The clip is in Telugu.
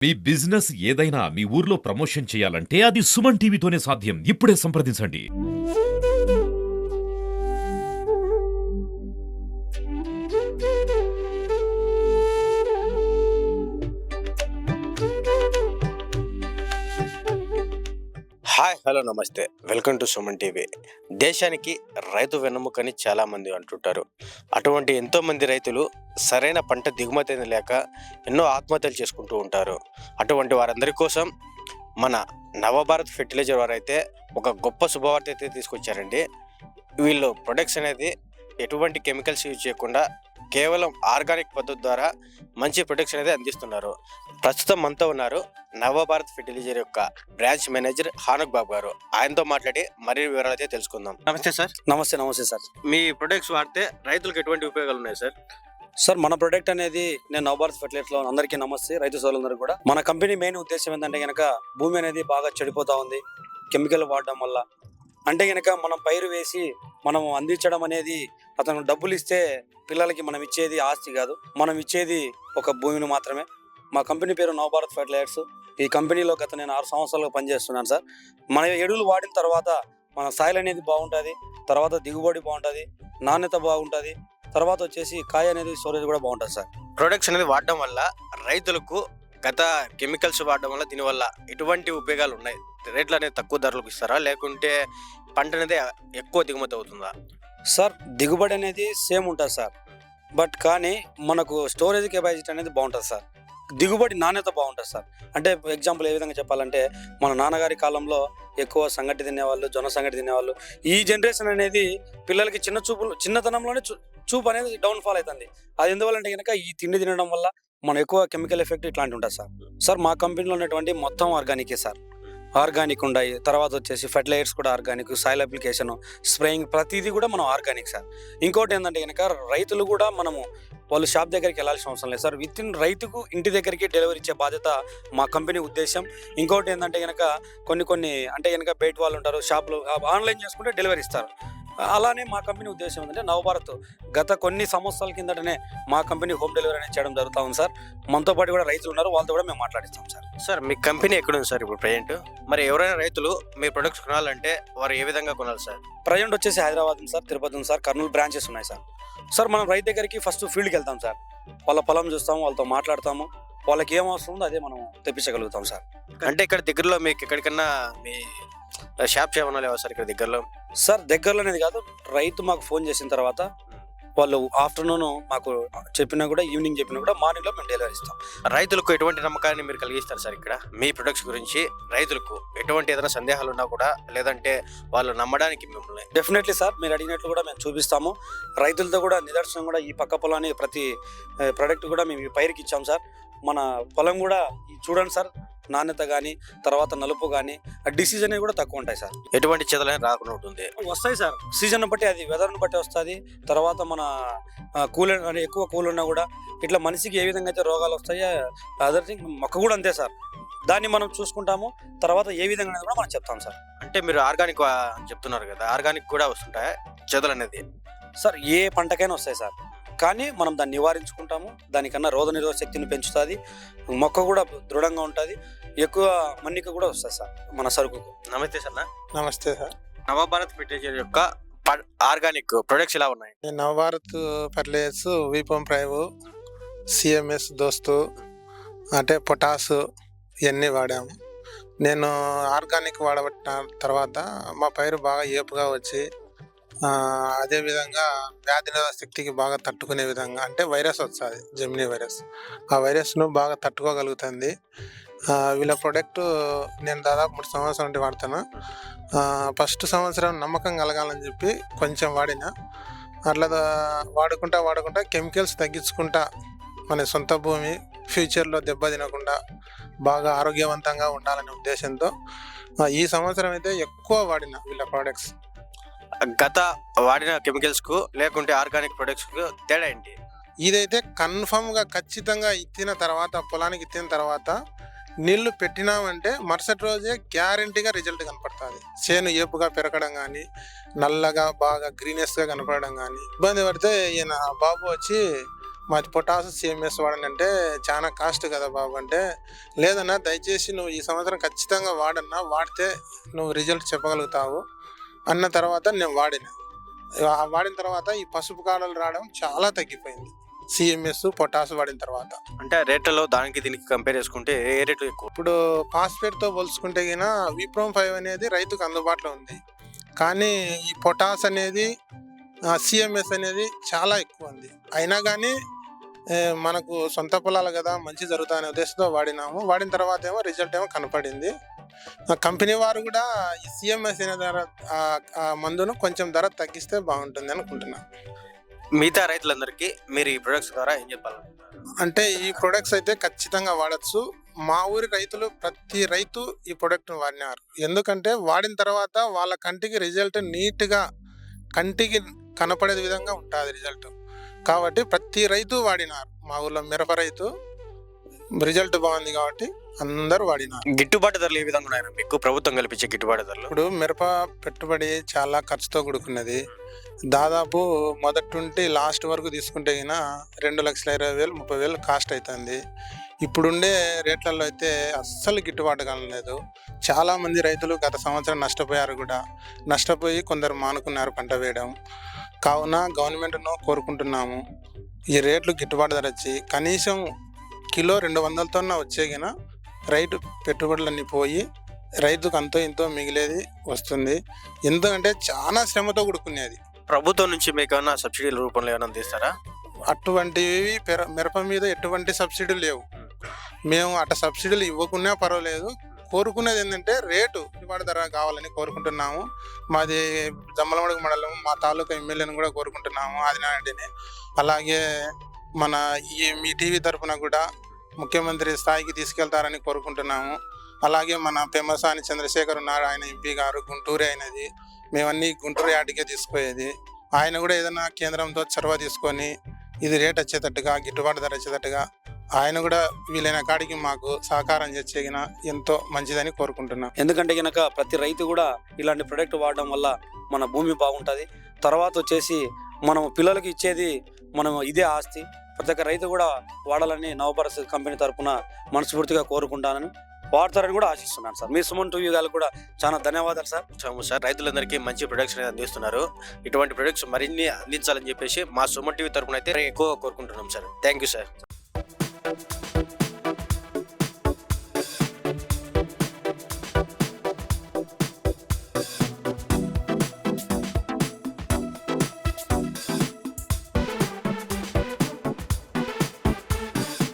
మీ బిజినెస్ ఏదైనా మీ ఊర్లో ప్రమోషన్ చేయాలంటే అది సుమన్ టీవీతోనే సాధ్యం. ఇప్పుడే సంప్రదించండి. హాయ్ హలో నమస్తే, వెల్కమ్ టు సుమన్ టీవీ. దేశానికి రైతు వెన్నెముకని చాలామంది అంటుంటారు. అటువంటి ఎంతోమంది రైతులు సరైన పంట దిగుమతి లేక ఎన్నో ఆత్మహత్యలు చేసుకుంటూ ఉంటారు. అటువంటి వారందరి కోసం మన నవభారత్ ఫెర్టిలైజర్ వారైతే ఒక గొప్ప శుభవార్త అయితే తీసుకొచ్చారండి. వీళ్ళు ప్రొడక్ట్స్ అనేది ఎటువంటి కెమికల్స్ యూజ్ చేయకుండా కేవలం ఆర్గానిక్ పద్ధతి ద్వారా మంచి ప్రొడక్ట్స్ అనేది అందిస్తున్నారు. ప్రస్తుతం మనతో ఉన్నారు నవభారత్ ఫెర్టిలైజర్ యొక్క బ్రాంచ్ మేనేజర్ హానక్ బాబు గారు. ఆయనతో మాట్లాడి మరిన్ని వివరాలు అయితే తెలుసుకుందాం. నమస్తే సార్. నమస్తే సార్. మీ ప్రొడక్ట్స్ వాడితే రైతులకు ఎటువంటి ఉపయోగాలు ఉన్నాయి సార్? సార్, మన ప్రొడక్ట్ అనేది నేను నవభారత్ ఫెర్టిలైజర్ లో అందరికీ నమస్తే, రైతు సోదరులందరూ కూడా. మన కంపెనీ మెయిన్ ఉద్దేశం ఏంటంటే గనక భూమి అనేది బాగా చెడిపోతా ఉంది కెమికల్ వాడడం వల్ల. అంటే గనక మనం పైరు వేసి మనం అందించడం అనేది, అతను డబ్బులు ఇస్తే పిల్లలకి మనం ఇచ్చేది ఆస్తి కాదు, మనం ఇచ్చేది ఒక భూమిని మాత్రమే. మా కంపెనీ పేరు నవభారత్ ఫెర్టిలైజర్స్. ఈ కంపెనీలో గత నేను 6 సంవత్సరాలుగా పనిచేస్తున్నాను సార్. మన ఎరువులు వాడిన తర్వాత మన సాయిల్ అనేది బాగుంటుంది, తర్వాత దిగుబడి బాగుంటుంది, నాణ్యత బాగుంటుంది, తర్వాత వచ్చేసి కాయ అనేది స్టోరేజ్ కూడా బాగుంటుంది సార్. ప్రొడక్ట్స్ అనేది వాడడం వల్ల రైతులకు గత కెమికల్స్ వాడడం వల్ల దీనివల్ల ఎటువంటి ఉపయోగాలు ఉన్నాయి? రేట్లు అనేది తక్కువ ధరలకు ఇస్తారా, లేకుంటే పంట అనేది ఎక్కువ దిగుమతి అవుతుందా? సార్, దిగుబడి అనేది సేమ్ ఉంటుంది సార్, బట్ కానీ మనకు స్టోరేజ్ కెపాసిటీ అనేది బాగుంటుంది సార్. దిగుబడి నాణ్యత బాగుంటుంది సార్. అంటే ఎగ్జాంపుల్ ఏ విధంగా చెప్పాలంటే, మన నాన్నగారి కాలంలో ఎక్కువ సంగటి తినేవాళ్ళు, జొన్న సంగటి తినేవాళ్ళు. ఈ జనరేషన్ అనేది పిల్లలకి చిన్నతనంలోనే చూపు అనేది డౌన్ఫాల్ అవుతుంది. అది ఎందువల్ల అంటే కనుక ఈ తిండి తినడం వల్ల మనం ఎక్కువ కెమికల్ ఎఫెక్ట్ ఇట్లాంటి ఉంటుంది సార్. సార్, మా కంపెనీలో ఉన్నటువంటి మొత్తం ఆర్గానికే సార్. ఆర్గానిక్ ఉన్నాయి, తర్వాత వచ్చేసి ఫెర్టిలైజర్స్ కూడా ఆర్గానిక్, సాయిల్ అప్లికేషన్, స్ప్రేయింగ్ ప్రతిదీ కూడా మనం ఆర్గానిక్ సార్. ఇంకోటి ఏంటంటే కనుక రైతులు కూడా మనము వాళ్ళు షాప్ దగ్గరికి వెళ్ళాల్సిన అవసరం లేదు సార్. విత్ ఇన్ రైతుకు ఇంటి దగ్గరికి డెలివరీ ఇచ్చే బాధ్యత మా కంపెనీ ఉద్దేశం. ఇంకోటి ఏంటంటే కనుక కొన్ని అంటే కనుక బయట వాళ్ళు ఉంటారు, షాపులు ఆన్లైన్ చేసుకుంటే డెలివరీ ఇస్తారు. అలానే మా కంపెనీ ఉద్దేశం ఏంటంటే నవభారత్ గత కొన్ని సంవత్సరాల కిందటనే మా కంపెనీ హోమ్ డెలివరీ అనేది చేయడం జరుగుతూ ఉంది సార్. మనతో పాటు కూడా రైతులు ఉన్నారు, వాళ్ళతో కూడా మేము మాట్లాడిస్తాం సార్. సార్, మీ కంపెనీ ఎక్కడ ఉంది సార్ ఇప్పుడు ప్రజెంట్? మరి ఎవరైనా రైతులు మీ ప్రొడక్ట్స్ కొనాలంటే వారు ఏ విధంగా కొనాలి సార్? ప్రజెంట్ వచ్చేసి హైదరాబాద్ ఉంది సార్, తిరుపతి ఉంది సార్, కర్నూలు బ్రాంచెస్ ఉన్నాయి సార్. సార్, మనం రైతు దగ్గరికి ఫస్ట్ ఫీల్డ్కి వెళ్తాం సార్. వాళ్ళ పొలం చూస్తాము, వాళ్ళతో మాట్లాడతాము, వాళ్ళకి ఏం అవసరం ఉందో అదే మనం తెప్పించగలుగుతాం సార్. అంటే ఇక్కడ దగ్గరలో మీకు ఎక్కడికన్నా మీ షాప్ ఏమన్నా లేవా సార్ ఇక్కడ దగ్గరలో? సార్, దగ్గరలో అనేది కాదు, రైతు మాకు ఫోన్ చేసిన తర్వాత వాళ్ళు ఆఫ్టర్నూన్ మాకు చెప్పినా కూడా, ఈవినింగ్ చెప్పినా కూడా మార్నింగ్లో మేము డెలివరీ ఇస్తాం. రైతులకు ఎటువంటి నమ్మకాన్ని మీరు కలిగిస్తారు సార్ ఇక్కడ మీ ప్రొడక్ట్స్ గురించి? రైతులకు ఎటువంటి ఏదైనా సందేహాలు ఉన్నా కూడా, లేదంటే వాళ్ళు నమ్మడానికి మిమ్మల్ని? డెఫినెట్లీ సార్, మీరు అడిగినట్లు కూడా మేము చూపిస్తాము. రైతులతో కూడా నిదర్శనం కూడా ఈ పక్క పొలాన్ని ప్రతి ప్రొడక్ట్ కూడా మేము ఈ పైరుకి ఇచ్చాం సార్. మన పొలం కూడా చూడండి సార్, నాణ్యత కానీ, తర్వాత నలుపు కానీ, డిసీజ్ అనేవి కూడా తక్కువ ఉంటాయి సార్. ఎటువంటి చెదలైనా రాకుండా ఉంటుంది? వస్తాయి సార్, సీజన్ బట్టి, అది వెదర్ని బట్టి వస్తుంది. తర్వాత మన కూల్ అంటే ఎక్కువ కూల్ ఉన్నా కూడా ఇట్లా మనిషికి ఏ విధంగా అయితే రోగాలు వస్తాయో, అదర్ థింగ్ మొక్క కూడా అంతే సార్. దాన్ని మనం చూసుకుంటాము, తర్వాత ఏ విధంగా అనేది కూడా మనం చెప్తాం సార్. అంటే మీరు ఆర్గానిక్ చెప్తున్నారు కదా, ఆర్గానిక్ కూడా వస్తుంటాయి చెదలు అనేది? సార్, ఏ పంటకైనా వస్తాయి సార్, కానీ మనం దాన్ని నివారించుకుంటాము. దానికన్నా రోగ నిరోధక శక్తిని పెంచుతుంది, మొక్క కూడా దృఢంగా ఉంటుంది, ఎక్కువ మన్నిక కూడా వస్తుంది సార్ మన సరుకుకు. నమస్తే సార్. నమస్తే సార్. నవభారత్ ఫెర్టిలైజర్ యొక్క ఆర్గానిక్ ప్రొడక్ట్స్ ఎలా ఉన్నాయి? నేను నవభారత్ ఫెర్టిలైజర్స్, వీపం ప్రైవ్, సిఎంఎస్ దోస్తు, అంటే పొటాస్ ఇవన్నీ వాడాము. నేను ఆర్గానిక్ వాడబట్టిన తర్వాత మా పైరు బాగా ఏపుగా వచ్చి, అదేవిధంగా వ్యాధి నిరోధక శక్తికి బాగా తట్టుకునే విధంగా, అంటే వైరస్ వస్తుంది, జెమినీ వైరస్, ఆ వైరస్ను బాగా తట్టుకోగలుగుతుంది. వీళ్ళ ప్రోడక్ట్ నేను దాదాపు 3 సంవత్సరాల నుండి వాడుతాను. ఫస్ట్ సంవత్సరం నమ్మకం కలగాలని చెప్పి కొంచెం వాడిన, అట్లా వాడుకుంటా కెమికల్స్ తగ్గించుకుంటా మన సొంత భూమి ఫ్యూచర్లో దెబ్బ తినకుండా బాగా ఆరోగ్యవంతంగా ఉండాలనే ఉద్దేశంతో ఈ సంవత్సరం అయితే ఎక్కువ వాడిన వీళ్ళ ప్రోడక్ట్స్. గత వాడిన కెమికల్స్ కు లేకుంటే ఆర్గానిక్ ప్రొడక్ట్స్ కు తేడా ఏంటి? ఇదైతే కన్ఫర్మ్గా ఖచ్చితంగా ఇచ్చిన తర్వాత, పొలానికి ఇచ్చిన తర్వాత నీళ్లు పెట్టినామంటే మరుసటి రోజే గ్యారంటీగా రిజల్ట్ కనపడుతుంది. చేను ఏపుగా పెరగడం కానీ, నల్లగా బాగా గ్రీనెస్గా కనపడడం కానీ. ఇబ్బంది పడితే ఈయన బాబు వచ్చి మాది పొటాస్ సిఎంఎస్ వాడనంటే చాలా కాస్ట్ కదా బాబు అంటే, లేదన్నా దయచేసి నువ్వు ఈ సంవత్సరం ఖచ్చితంగా వాడన్నా, వాడితే నువ్వు రిజల్ట్ చెప్పగలుగుతావు అన్న తర్వాత నేను వాడిన తర్వాత ఈ పసుపు కాడలు రావడం చాలా తగ్గిపోయింది సిఎంఎస్ పొటాస్ వాడిన తర్వాత. అంటే ఆ రేట్లలో దానికి దీనికి కంపేర్ చేసుకుంటే ఏ రేట్లు ఎక్కువ? ఇప్పుడు ఫాస్ఫేట్తో పోల్చుకుంటే గిన విప్రోమ్ 5 అనేది రైతుకు అందుబాటులో ఉంది, కానీ ఈ పొటాస్ అనేది సిఎంఎస్ అనేది చాలా ఎక్కువ ఉంది. అయినా కానీ మనకు సొంత పొలాలు కదా, మంచి జరుగుతాయనే ఉద్దేశంతో వాడిన తర్వాత ఏమో రిజల్ట్ ఏమో కనపడింది. కంపెనీ వారు కూడా ఈ సిఎంఎస్ అనే మందును కొంచెం ధర తగ్గిస్తే బాగుంటుంది అనుకుంటున్నాను. మిగతా రైతులందరికీ మీరు ఈ ప్రొడక్ట్స్ ద్వారా ఏం చెప్పాలనుకుంటున్నారు? అంటే ఈ ప్రొడక్ట్స్ అయితే ఖచ్చితంగా వాడచ్చు. మా ఊరి రైతులు ప్రతి రైతు ఈ ప్రొడక్ట్ వాడినారు. ఎందుకంటే వాడిన తర్వాత వాళ్ళ కంటికి రిజల్ట్ నీట్గా కంటికి కనపడే విధంగా ఉంటుంది రిజల్ట్. కాబట్టి ప్రతి రైతు వాడినారు. మా ఊర్లో మిరప రైతు రిజల్ట్ బాగుంది కాబట్టి అందరూ వాడినారు. గిట్టుబాటు ధరలు ఏ విధంగా ఉన్నాయి మీకు? ప్రభుత్వం కల్పించే గిట్టుబాటు ధరలు? ఇప్పుడు మిరప పెట్టుబడి చాలా ఖర్చుతో కూడుకున్నది. దాదాపు మొదటి నుండి లాస్ట్ వరకు తీసుకుంటే గిన 2,20,000 30,000 కాస్ట్ అవుతుంది. ఇప్పుడుండే రేట్లలో అయితే అస్సలు గిట్టుబాటు కాలేదు. చాలామంది రైతులు గత సంవత్సరం నష్టపోయారు కూడా. నష్టపోయి కొందరు మానుకున్నారు పంట వేయడం. కావున గవర్నమెంట్ను కోరుకుంటున్నాము, ఈ రేట్లు గిట్టుబాటు ధర వచ్చి కనీసం కిలో 200తో వచ్చేగిన రైతు పెట్టుబడులన్నీ పోయి రైతుకు అంతో ఇంతో మిగిలేది వస్తుంది. ఎందుకంటే చాలా శ్రమతో కూడుకునేది. ప్రభుత్వం నుంచి మీకు ఏమైనా సబ్సిడీల రూపంలో ఏమైనా అందిస్తారా? అటువంటివి మిరప మీద ఎటువంటి సబ్సిడీలు లేవు. మేము అట్ట సబ్సిడీలు ఇవ్వకున్నా పర్వాలేదు, కోరుకునేది ఏంటంటే రేటు గిట్టుబాటు ధర కావాలని కోరుకుంటున్నాము. మాది జమ్మలమడుగు మండలం, మా తాలూకా ఎమ్మెల్యేని కూడా కోరుకుంటున్నాము, ఆదినారెడ్డిని. అలాగే మన మీ టీవీ తరఫున కూడా ముఖ్యమంత్రి స్థాయికి తీసుకెళ్తారని కోరుకుంటున్నాము. అలాగే మన పెమ్మసాని చంద్రశేఖర్ ఉన్నారు, ఆయన ఎంపీ గారు, గుంటూరు అయినది, మేమన్నీ గుంటూరు యాటికే తీసుకుపోయేది. ఆయన కూడా ఏదైనా కేంద్రంతో చొరవ తీసుకొని ఇది రేట్ వచ్చేటట్టుగా, గిట్టుబాటు ధర వచ్చేటట్టుగా ఆయన కూడా వీలైన కాడికి మాకు సహకారం చేసేగిన ఎంతో మంచిదని కోరుకుంటున్నాం. ఎందుకంటే కనుక ప్రతి రైతు కూడా ఇలాంటి ప్రొడక్ట్ వాడడం వల్ల మన భూమి బాగుంటుంది. తర్వాత వచ్చేసి మనం పిల్లలకి ఇచ్చేది మనం ఇదే ఆస్తి. ప్రతి ఒక్క రైతు కూడా వాడాలని నవభారత్ కంపెనీ తరఫున మనస్ఫూర్తిగా కోరుకుంటానని, వాడతారని కూడా ఆశిస్తున్నాను సార్. మీ సుమన్ టీవీ గారు కూడా చాలా ధన్యవాదాలు సార్. సార్, రైతులందరికీ మంచి ప్రొడక్ట్స్ అనేది అందిస్తున్నారు. ఇటువంటి ప్రొడక్ట్స్ మరిన్ని అందించాలని చెప్పేసి మా సుమన్ టీవీ తరఫున అయితే ఎక్కువ కోరుకుంటున్నాం సార్. Thank you sir.